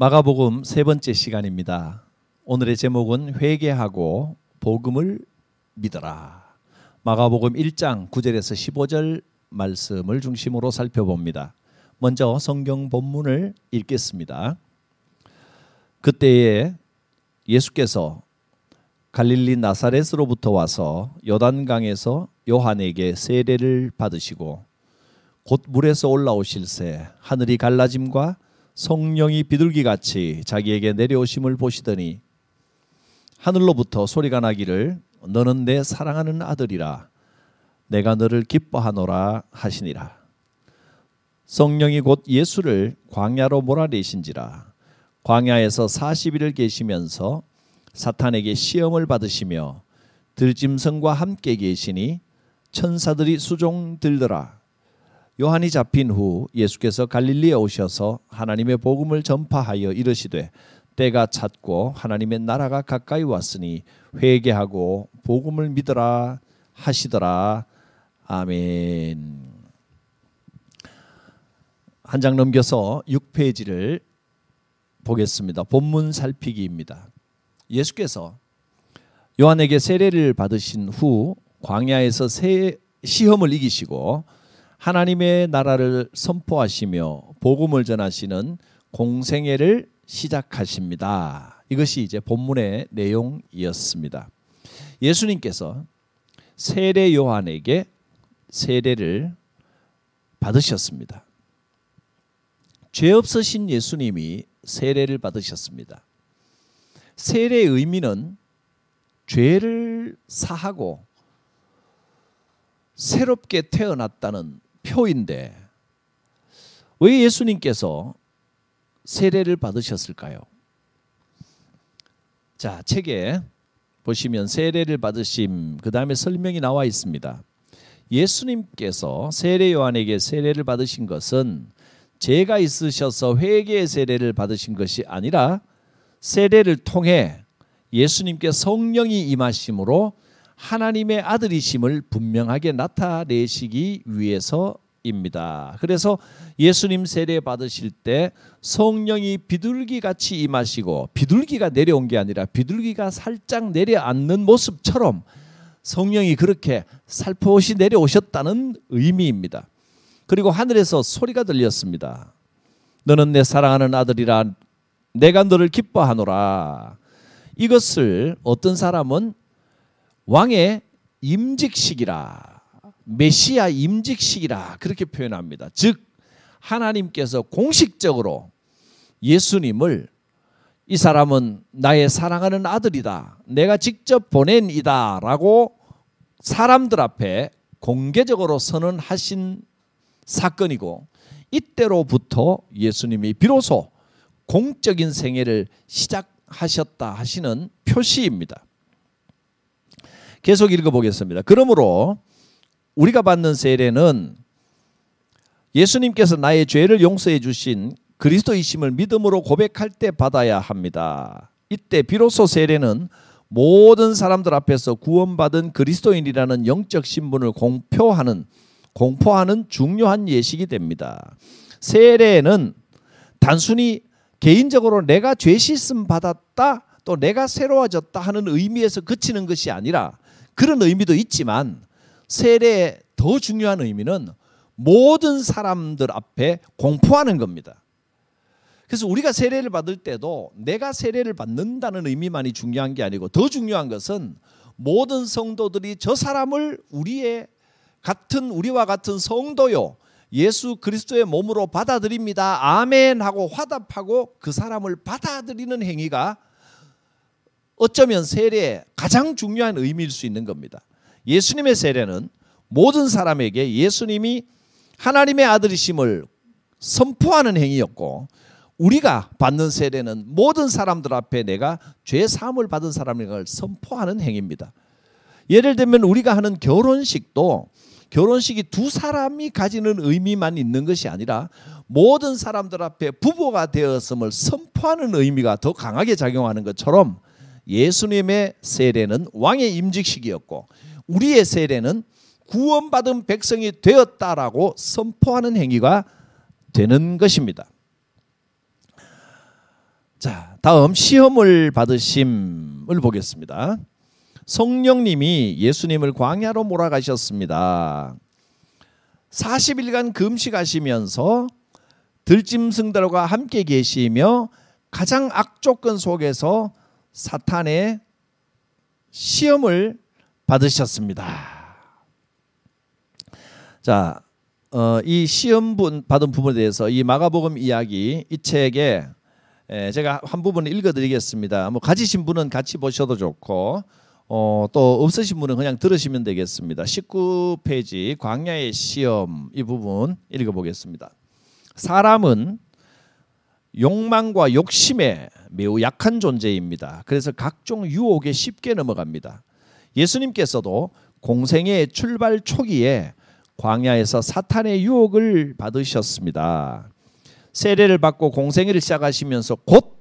마가복음 세 번째 시간입니다. 오늘의 제목은 회개하고 복음을 믿어라. 마가복음 1장 9절에서 15절 말씀을 중심으로 살펴봅니다. 먼저 성경 본문을 읽겠습니다. 그때에 예수께서 갈릴리 나사렛으로부터 와서 요단강에서 요한에게 세례를 받으시고 곧 물에서 올라오실새 하늘이 갈라짐과 성령이 비둘기같이 자기에게 내려오심을 보시더니 하늘로부터 소리가 나기를 너는 내 사랑하는 아들이라 내가 너를 기뻐하노라 하시니라. 성령이 곧 예수를 광야로 몰아내신지라. 광야에서 40일을 계시면서 사탄에게 시험을 받으시며 들짐승과 함께 계시니 천사들이 수종 들더라. 요한이 잡힌 후 예수께서 갈릴리에 오셔서 하나님의 복음을 전파하여 이르시되 때가 찼고 하나님의 나라가 가까이 왔으니 회개하고 복음을 믿어라 하시더라. 아멘. 한 장 넘겨서 6페이지를 보겠습니다. 본문 살피기입니다. 예수께서 요한에게 세례를 받으신 후 광야에서 시험을 이기시고 하나님의 나라를 선포하시며 복음을 전하시는 공생애를 시작하십니다. 이것이 이제 본문의 내용이었습니다. 예수님께서 세례 요한에게 세례를 받으셨습니다. 죄 없으신 예수님이 세례를 받으셨습니다. 세례의 의미는 죄를 사하고 새롭게 태어났다는 표인데 왜 예수님께서 세례를 받으셨을까요? 자, 책에 보시면 세례를 받으심 그 다음에 설명이 나와 있습니다. 예수님께서 세례 요한에게 세례를 받으신 것은 죄가 있으셔서 회개의 세례를 받으신 것이 아니라 세례를 통해 예수님께 성령이 임하심으로 하나님의 아들이심을 분명하게 나타내시기 위해서입니다. 그래서 예수님 세례 받으실 때 성령이 비둘기같이 임하시고 비둘기가 내려온 게 아니라 비둘기가 살짝 내려앉는 모습처럼 성령이 그렇게 살포시 내려오셨다는 의미입니다. 그리고 하늘에서 소리가 들렸습니다. 너는 내 사랑하는 아들이라 내가 너를 기뻐하노라. 이것을 어떤 사람은 왕의 임직식이라 메시아 임직식이라 그렇게 표현합니다. 즉 하나님께서 공식적으로 예수님을 이 사람은 나의 사랑하는 아들이다 내가 직접 보낸 이다 라고 사람들 앞에 공개적으로 선언하신 사건이고 이때로부터 예수님이 비로소 공적인 생애를 시작하셨다 하시는 표시입니다. 계속 읽어보겠습니다. 그러므로 우리가 받는 세례는 예수님께서 나의 죄를 용서해 주신 그리스도이심을 믿음으로 고백할 때 받아야 합니다. 이때 비로소 세례는 모든 사람들 앞에서 구원받은 그리스도인이라는 영적 신분을 공포하는 중요한 예식이 됩니다. 세례는 단순히 개인적으로 내가 죄 씻음 받았다 또 내가 새로워졌다 하는 의미에서 그치는 것이 아니라 그런 의미도 있지만 세례의 더 중요한 의미는 모든 사람들 앞에 공포하는 겁니다. 그래서 우리가 세례를 받을 때도 내가 세례를 받는다는 의미만이 중요한 게 아니고 더 중요한 것은 모든 성도들이 저 사람을 우리와 같은 성도요 예수 그리스도의 몸으로 받아들입니다. 아멘 하고 화답하고 그 사람을 받아들이는 행위가 어쩌면 세례의 가장 중요한 의미일 수 있는 겁니다. 예수님의 세례는 모든 사람에게 예수님이 하나님의 아들이심을 선포하는 행위였고 우리가 받는 세례는 모든 사람들 앞에 내가 죄 사함을 받은 사람인 걸 선포하는 행위입니다. 예를 들면 우리가 하는 결혼식도 결혼식이 두 사람이 가지는 의미만 있는 것이 아니라 모든 사람들 앞에 부부가 되었음을 선포하는 의미가 더 강하게 작용하는 것처럼 예수님의 세례는 왕의 임직식이었고 우리의 세례는 구원받은 백성이 되었다라고 선포하는 행위가 되는 것입니다. 자, 다음 시험을 받으심을 보겠습니다. 성령님이 예수님을 광야로 몰아가셨습니다. 40일간 금식하시면서 들짐승들과 함께 계시며 가장 악조건 속에서 사탄의 시험을 받으셨습니다. 자, 이 시험 받은 부분에 대해서 이 마가복음 이야기 이 책에 제가 한 부분 읽어드리겠습니다. 뭐 가지신 분은 같이 보셔도 좋고 또 없으신 분은 그냥 들으시면 되겠습니다. 19페이지 광야의 시험 이 부분 읽어보겠습니다. 사람은 욕망과 욕심에 매우 약한 존재입니다. 그래서 각종 유혹에 쉽게 넘어갑니다. 예수님께서도 공생의 출발 초기에 광야에서 사탄의 유혹을 받으셨습니다. 세례를 받고 공생애를 시작하시면서 곧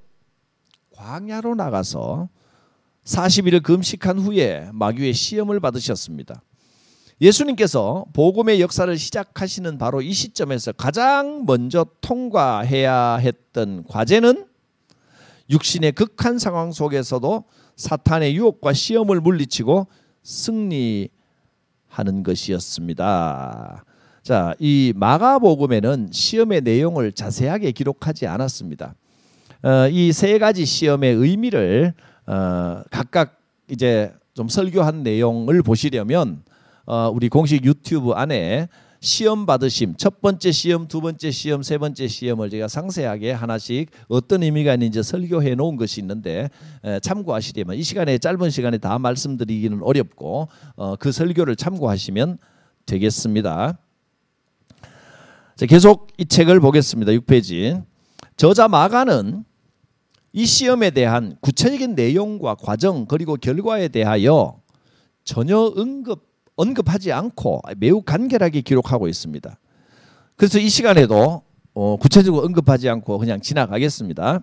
광야로 나가서 40일을 금식한 후에 마귀의 시험을 받으셨습니다. 예수님께서 복음의 역사를 시작하시는 바로 이 시점에서 가장 먼저 통과해야 했던 과제는 육신의 극한 상황 속에서도 사탄의 유혹과 시험을 물리치고 승리하는 것이었습니다. 자, 이 마가복음에는 시험의 내용을 자세하게 기록하지 않았습니다. 이 세 가지 시험의 의미를 각각 이제 좀 설교한 내용을 보시려면 우리 공식 유튜브 안에 시험 받으심, 첫 번째 시험, 두 번째 시험, 세 번째 시험을 제가 상세하게 하나씩 어떤 의미가 있는지 설교해 놓은 것이 있는데 참고하시려면 이 시간에 짧은 시간에 다 말씀드리기는 어렵고 그 설교를 참고하시면 되겠습니다. 자, 계속 이 책을 보겠습니다. 6페이지. 저자 마가는 이 시험에 대한 구체적인 내용과 과정 그리고 결과에 대하여 전혀 언급하지 않고 매우 간결하게 기록하고 있습니다. 그래서 이 시간에도 구체적으로 언급하지 않고 그냥 지나가겠습니다.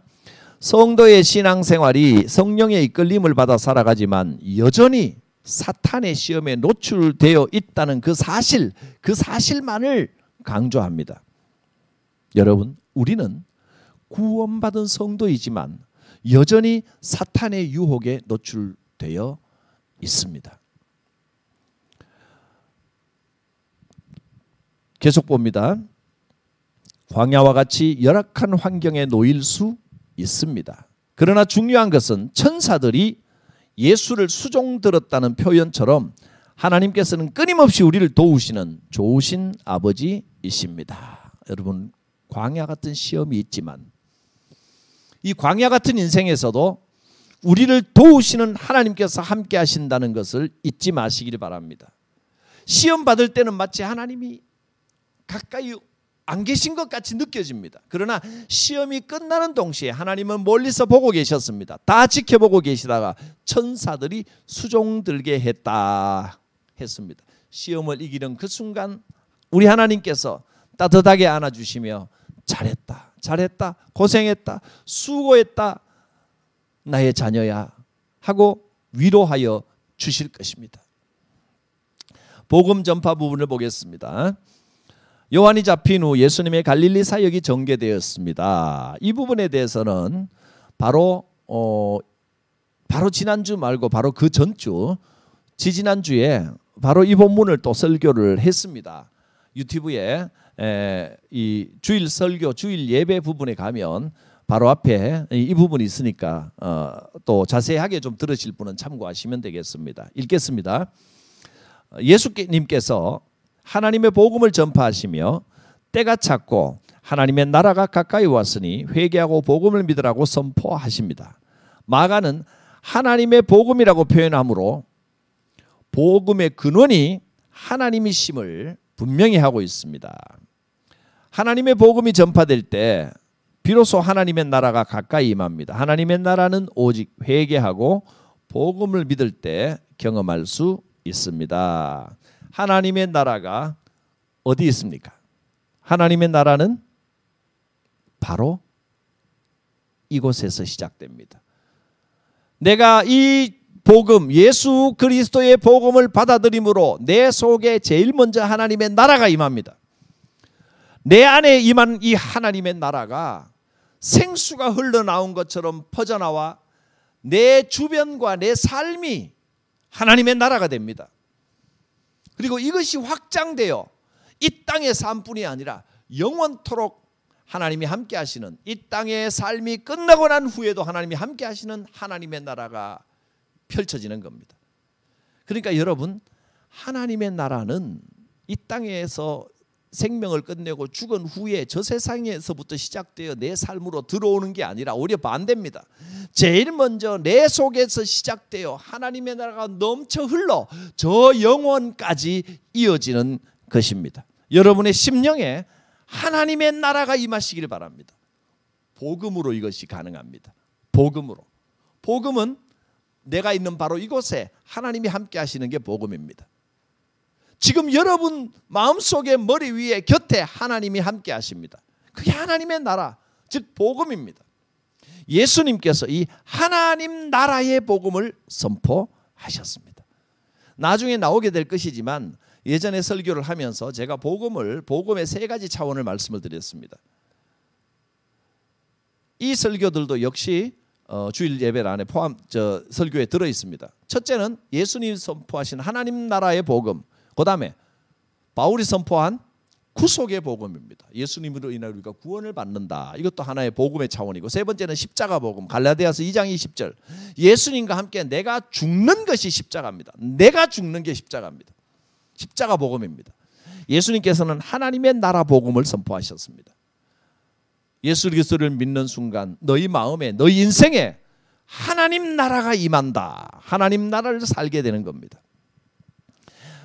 성도의 신앙생활이 성령의 이끌림을 받아 살아가지만 여전히 사탄의 시험에 노출되어 있다는 그 사실만을 강조합니다. 여러분, 우리는 구원받은 성도이지만 여전히 사탄의 유혹에 노출되어 있습니다. 계속 봅니다. 광야와 같이 열악한 환경에 놓일 수 있습니다. 그러나 중요한 것은 천사들이 예수를 수종들었다는 표현처럼 하나님께서는 끊임없이 우리를 도우시는 좋으신 아버지이십니다. 여러분, 광야 같은 시험이 있지만 이 광야 같은 인생에서도 우리를 도우시는 하나님께서 함께 하신다는 것을 잊지 마시기를 바랍니다. 시험 받을 때는 마치 하나님이 가까이 안 계신 것 같이 느껴집니다. 그러나 시험이 끝나는 동시에 하나님은 멀리서 보고 계셨습니다. 다 지켜보고 계시다가 천사들이 수종들게 했습니다. 시험을 이기는 그 순간 우리 하나님께서 따뜻하게 안아주시며 잘했다, 고생했다, 수고했다, 나의 자녀야 하고 위로하여 주실 것입니다. 복음 전파 부분을 보겠습니다. 요한이 잡힌 후 예수님의 갈릴리 사역이 전개되었습니다. 이 부분에 대해서는 바로 지난주 말고 바로 그 전주 지지난주에 바로 이 본문을 또 설교를 했습니다. 유튜브에 이 주일 설교 주일 예배 부분에 가면 바로 앞에 이 부분이 있으니까 또 자세하게 좀 들으실 분은 참고하시면 되겠습니다. 읽겠습니다. 예수님께서 하나님의 복음을 전파하시며 때가 찼고 하나님의 나라가 가까이 왔으니 회개하고 복음을 믿으라고 선포하십니다. 마가는 하나님의 복음이라고 표현하므로 복음의 근원이 하나님이심을 분명히 하고 있습니다. 하나님의 복음이 전파될 때 비로소 하나님의 나라가 가까이 임합니다. 하나님의 나라는 오직 회개하고 복음을 믿을 때 경험할 수 있습니다. 하나님의 나라가 어디 있습니까? 하나님의 나라는 바로 이곳에서 시작됩니다. 내가 이 복음, 예수 그리스도의 복음을 받아들임으로 내 속에 제일 먼저 하나님의 나라가 임합니다. 내 안에 임한 이 하나님의 나라가 생수가 흘러나온 것처럼 퍼져나와 내 주변과 내 삶이 하나님의 나라가 됩니다. 그리고 이것이 확장되어 이 땅의 삶뿐이 아니라 영원토록 하나님이 함께 하시는, 이 땅의 삶이 끝나고 난 후에도 하나님이 함께 하시는 하나님의 나라가 펼쳐지는 겁니다. 그러니까 여러분, 하나님의 나라는 이 땅에서 생명을 끝내고 죽은 후에 저 세상에서부터 시작되어 내 삶으로 들어오는 게 아니라 오히려 반대입니다. 제일 먼저 내 속에서 시작되어 하나님의 나라가 넘쳐 흘러 저 영원까지 이어지는 것입니다. 여러분의 심령에 하나님의 나라가 임하시기를 바랍니다. 복음으로 이것이 가능합니다. 복음으로. 복음은 내가 있는 바로 이곳에 하나님이 함께 하시는 게 복음입니다. 지금 여러분 마음속에 머리 위에 곁에 하나님이 함께 하십니다. 그게 하나님의 나라, 즉 복음입니다. 예수님께서 이 하나님 나라의 복음을 선포하셨습니다. 나중에 나오게 될 것이지만 예전에 설교를 하면서 제가 복음의 세 가지 차원을 말씀을 드렸습니다. 이 설교들도 역시 주일 예배 안에 설교에 들어 있습니다. 첫째는 예수님이 선포하신 하나님 나라의 복음, 그 다음에 바울이 선포한 구속의 복음입니다. 예수님으로 인하여 우리가 구원을 받는다. 이것도 하나의 복음의 차원이고, 세 번째는 십자가 복음, 갈라디아서 2장 20절. 예수님과 함께 내가 죽는 것이 십자가입니다. 내가 죽는 게 십자가입니다. 십자가 복음입니다. 예수님께서는 하나님의 나라 복음을 선포하셨습니다. 예수 그리스도를 믿는 순간 너희 마음에, 너희 인생에 하나님 나라가 임한다. 하나님 나라를 살게 되는 겁니다.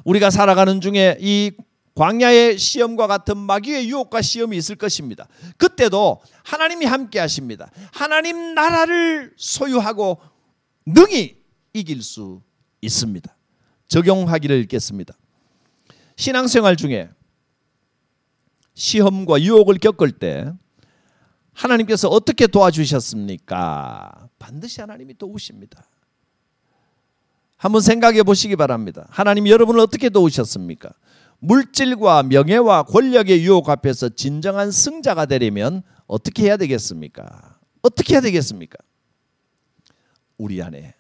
우리가 살아가는 중에 이 광야의 시험과 같은 마귀의 유혹과 시험이 있을 것입니다. 그때도 하나님이 함께 하십니다. 하나님 나라를 소유하고 능히 이길 수 있습니다. 적용하기를 읽겠습니다. 신앙생활 중에 시험과 유혹을 겪을 때 하나님께서 어떻게 도와주셨습니까? 반드시 하나님이 도우십니다. 한번 생각해 보시기 바랍니다. 하나님이 여러분을 어떻게 도우셨습니까? 물질과 명예와 권력의 유혹 앞에서 진정한 승자가 되려면 어떻게 해야 되겠습니까? 어떻게 해야 되겠습니까? 우리 안에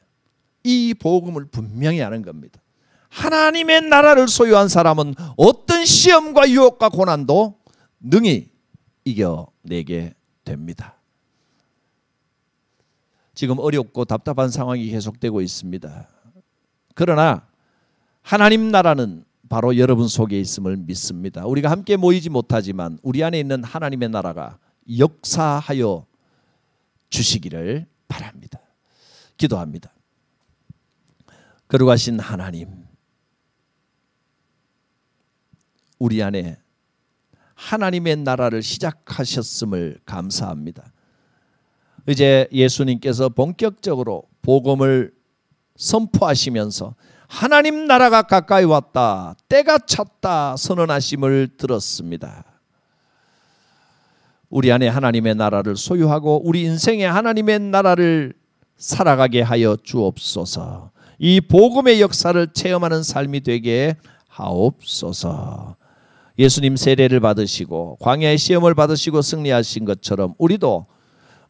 이 복음을 분명히 아는 겁니다. 하나님의 나라를 소유한 사람은 어떤 시험과 유혹과 고난도 능히 이겨내게 됩니다. 지금 어렵고 답답한 상황이 계속되고 있습니다. 그러나 하나님 나라는 바로 여러분 속에 있음을 믿습니다. 우리가 함께 모이지 못하지만 우리 안에 있는 하나님의 나라가 역사하여 주시기를 바랍니다. 기도합니다. 거룩하신 하나님, 우리 안에 하나님의 나라를 시작하셨음을 감사합니다. 이제 예수님께서 본격적으로 복음을 선포하시면서 하나님 나라가 가까이 왔다, 때가 찼다 선언하심을 들었습니다. 우리 안에 하나님의 나라를 소유하고 우리 인생에 하나님의 나라를 살아가게 하여 주옵소서. 이 복음의 역사를 체험하는 삶이 되게 하옵소서. 예수님 세례를 받으시고 광야의 시험을 받으시고 승리하신 것처럼 우리도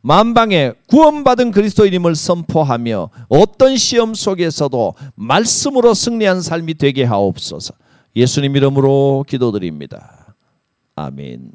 만방에 구원받은 그리스도인임을 선포하며 어떤 시험 속에서도 말씀으로 승리한 삶이 되게 하옵소서. 예수님 이름으로 기도드립니다. 아멘.